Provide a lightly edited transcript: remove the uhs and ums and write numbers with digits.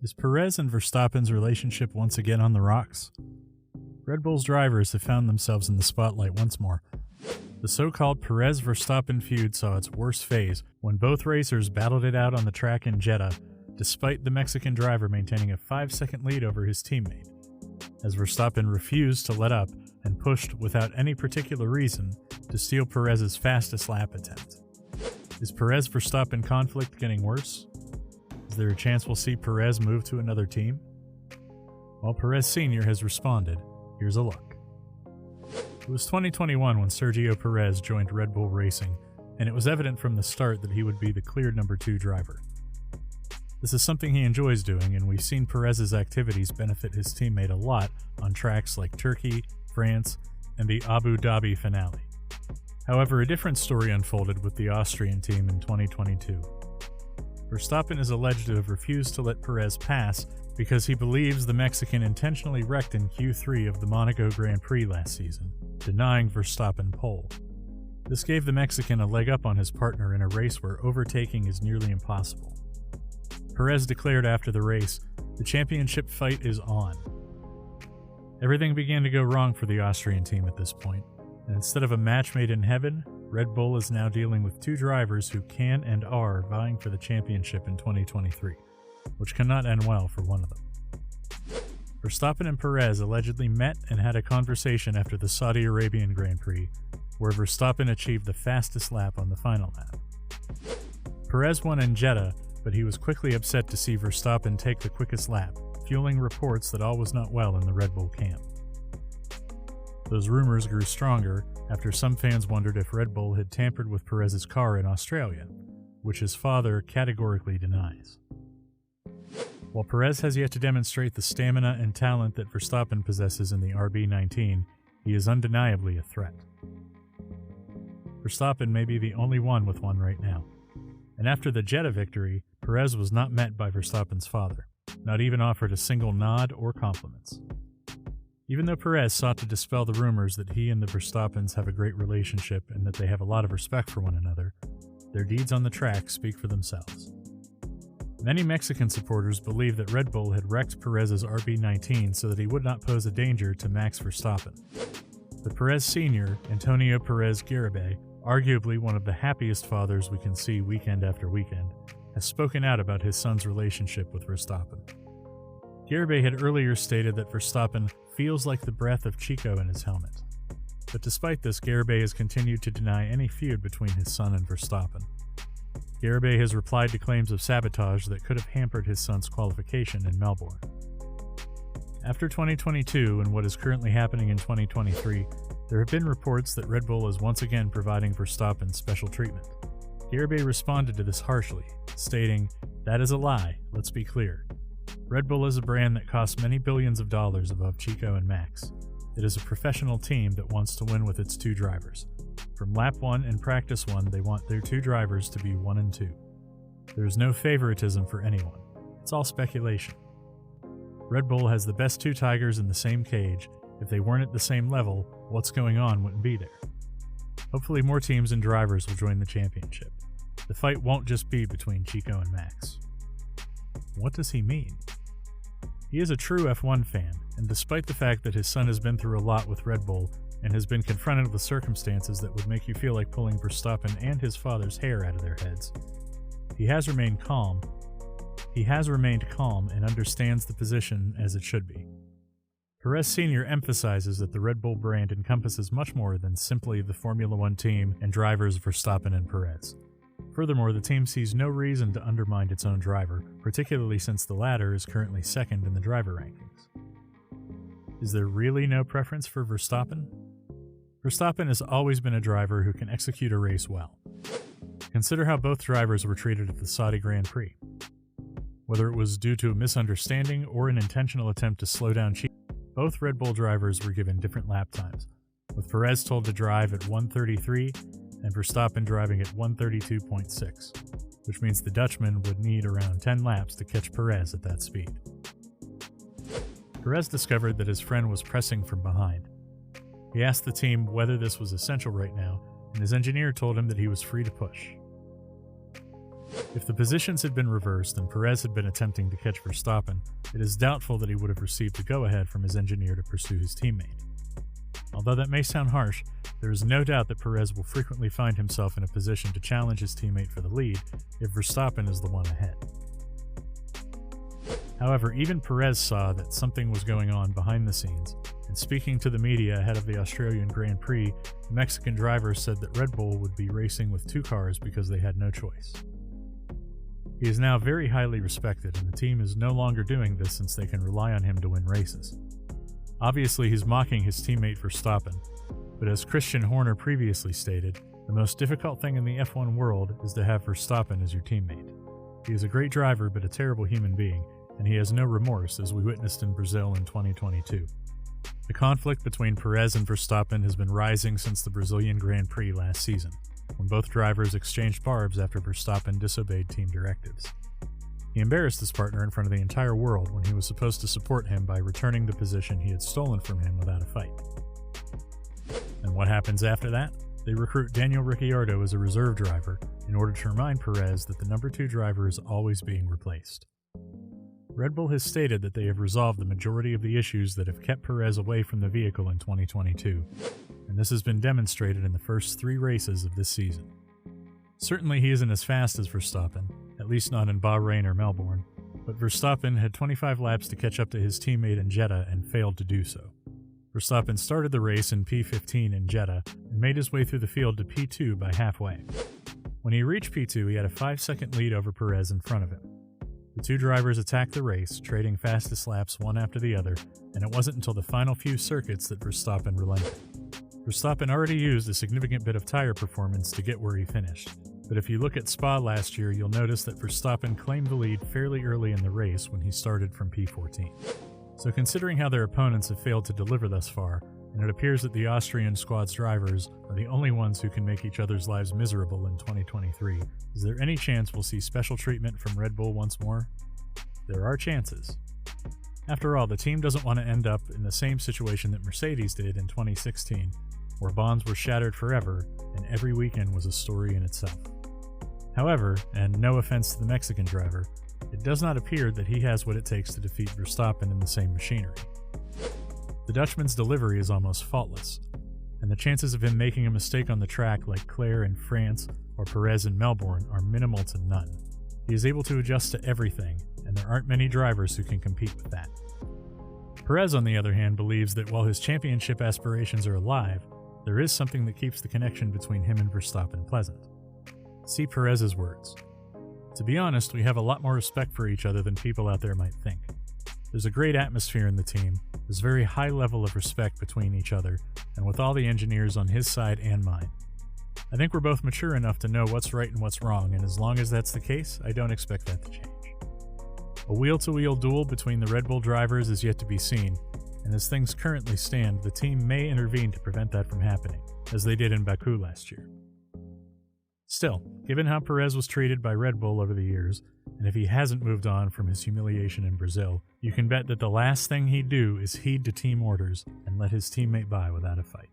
Is Perez and Verstappen's relationship once again on the rocks? Red Bull's drivers have found themselves in the spotlight once more. The so-called Perez Verstappen feud saw its worst phase when both racers battled it out on the track in Jeddah, despite the Mexican driver maintaining a 5-second lead over his teammate, as Verstappen refused to let up and pushed without any particular reason to steal Perez's fastest lap attempt. Is Perez-Verstappen conflict getting worse? Is there a chance we'll see Perez move to another team? While Perez Sr. has responded, here's a look. It was 2021 when Sergio Perez joined Red Bull Racing, and it was evident from the start that he would be the clear number 2 driver. This is something he enjoys doing, and we've seen Perez's activities benefit his teammate a lot on tracks like Turkey, France, and the Abu Dhabi finale. However, a different story unfolded with the Austrian team in 2022. Verstappen is alleged to have refused to let Perez pass because he believes the Mexican intentionally wrecked in Q3 of the Monaco Grand Prix last season, denying Verstappen pole. This gave the Mexican a leg up on his partner in a race where overtaking is nearly impossible. Perez declared after the race, "The championship fight is on." Everything began to go wrong for the Austrian team at this point, and instead of a match made in heaven, Red Bull is now dealing with 2 drivers who can and are vying for the championship in 2023, which cannot end well for one of them. Verstappen and Perez allegedly met and had a conversation after the Saudi Arabian Grand Prix, where Verstappen achieved the fastest lap on the final lap. Perez won in Jeddah, but he was quickly upset to see Verstappen take the quickest lap, fueling reports that all was not well in the Red Bull camp. Those rumors grew stronger after some fans wondered if Red Bull had tampered with Perez's car in Australia, which his father categorically denies. While Perez has yet to demonstrate the stamina and talent that Verstappen possesses in the RB19, he is undeniably a threat. Verstappen may be the only one with one right now. And after the Jeddah victory, Perez was not met by Verstappen's father, not even offered a single nod or compliments. Even though Perez sought to dispel the rumors that he and the Verstappens have a great relationship and that they have a lot of respect for one another, their deeds on the track speak for themselves. Many Mexican supporters believe that Red Bull had wrecked Perez's RB19 so that he would not pose a danger to Max Verstappen. But Perez Sr., Antonio Perez Garibay, arguably one of the happiest fathers we can see weekend after weekend, has spoken out about his son's relationship with Verstappen. Garibay had earlier stated that Verstappen feels like the breath of Chico in his helmet. But despite this, Garibay has continued to deny any feud between his son and Verstappen. Garibay has replied to claims of sabotage that could have hampered his son's qualification in Melbourne. After 2022 and what is currently happening in 2023, there have been reports that Red Bull is once again providing Verstappen special treatment. Garibay responded to this harshly, stating, "That is a lie, let's be clear. Red Bull is a brand that costs many billions of dollars above Chico and Max. It is a professional team that wants to win with its 2 drivers. From lap 1 and practice 1, they want their 2 drivers to be 1 and 2. There is no favoritism for anyone. It's all speculation. Red Bull has the best 2 Tigers in the same cage. If they weren't at the same level, what's going on wouldn't be there. Hopefully more teams and drivers will join the championship. The fight won't just be between Chico and Max." What does he mean? He is a true F1 fan, and despite the fact that his son has been through a lot with Red Bull and has been confronted with circumstances that would make you feel like pulling Verstappen and his father's hair out of their heads, he has remained calm and understands the position as it should be. Perez Sr. emphasizes that the Red Bull brand encompasses much more than simply the Formula One team and drivers Verstappen and Perez. Furthermore, the team sees no reason to undermine its own driver, particularly since the latter is currently second in the driver rankings. Is there really no preference for Verstappen? Verstappen has always been a driver who can execute a race well. Consider how both drivers were treated at the Saudi Grand Prix. Whether it was due to a misunderstanding or an intentional attempt to slow down Chico, both Red Bull drivers were given different lap times, with Perez told to drive at 1:33 and Verstappen driving at 1:32.6, which means the Dutchman would need around 10 laps to catch Perez at that speed. Perez discovered that his friend was pressing from behind. He asked the team whether this was essential right now, and his engineer told him that he was free to push. If the positions had been reversed and Perez had been attempting to catch Verstappen, it is doubtful that he would have received the go-ahead from his engineer to pursue his teammate. Although that may sound harsh, there is no doubt that Perez will frequently find himself in a position to challenge his teammate for the lead if Verstappen is the one ahead. However, even Perez saw that something was going on behind the scenes, and speaking to the media ahead of the Australian Grand Prix, the Mexican driver said that Red Bull would be racing with two cars because they had no choice. He is now very highly respected, and the team is no longer doing this since they can rely on him to win races. Obviously, he's mocking his teammate Verstappen, but as Christian Horner previously stated, the most difficult thing in the F1 world is to have Verstappen as your teammate. He is a great driver but a terrible human being, and he has no remorse, as we witnessed in Brazil in 2022. The conflict between Perez and Verstappen has been rising since the Brazilian Grand Prix last season, when both drivers exchanged barbs after Verstappen disobeyed team directives. He embarrassed his partner in front of the entire world when he was supposed to support him by returning the position he had stolen from him without a fight. And what happens after that? They recruit Daniel Ricciardo as a reserve driver in order to remind Perez that the number 2 driver is always being replaced. Red Bull has stated that they have resolved the majority of the issues that have kept Perez away from the vehicle in 2022, and this has been demonstrated in the first 3 races of this season. Certainly he isn't as fast as Verstappen, at least not in Bahrain or Melbourne, but Verstappen had 25 laps to catch up to his teammate in Jeddah and failed to do so. Verstappen started the race in P15 in Jeddah and made his way through the field to P2 by halfway. When he reached P2, he had a 5-second lead over Perez in front of him. The 2 drivers attacked the race, trading fastest laps one after the other, and it wasn't until the final few circuits that Verstappen relented. Verstappen already used a significant bit of tire performance to get where he finished, but if you look at Spa last year, you'll notice that Verstappen claimed the lead fairly early in the race when he started from P14. So considering how their opponents have failed to deliver thus far, and it appears that the Austrian squad's drivers are the only ones who can make each other's lives miserable in 2023, is there any chance we'll see special treatment from Red Bull once more? There are chances. After all, the team doesn't want to end up in the same situation that Mercedes did in 2016, where bonds were shattered forever and every weekend was a story in itself. However, and no offense to the Mexican driver, it does not appear that he has what it takes to defeat Verstappen in the same machinery. The Dutchman's delivery is almost faultless, and the chances of him making a mistake on the track like Claire in France or Perez in Melbourne are minimal to none. He is able to adjust to everything, and there aren't many drivers who can compete with that. Perez, on the other hand, believes that while his championship aspirations are alive, there is something that keeps the connection between him and Verstappen pleasant. See Perez's words. To be honest, we have a lot more respect for each other than people out there might think. There's a great atmosphere in the team, there's a very high level of respect between each other, and with all the engineers on his side and mine. I think we're both mature enough to know what's right and what's wrong, and as long as that's the case, I don't expect that to change. A wheel-to-wheel duel between the Red Bull drivers is yet to be seen, and as things currently stand, the team may intervene to prevent that from happening, as they did in Baku last year. Still, given how Perez was treated by Red Bull over the years, and if he hasn't moved on from his humiliation in Brazil, you can bet that the last thing he'd do is heed to team orders and let his teammate by without a fight.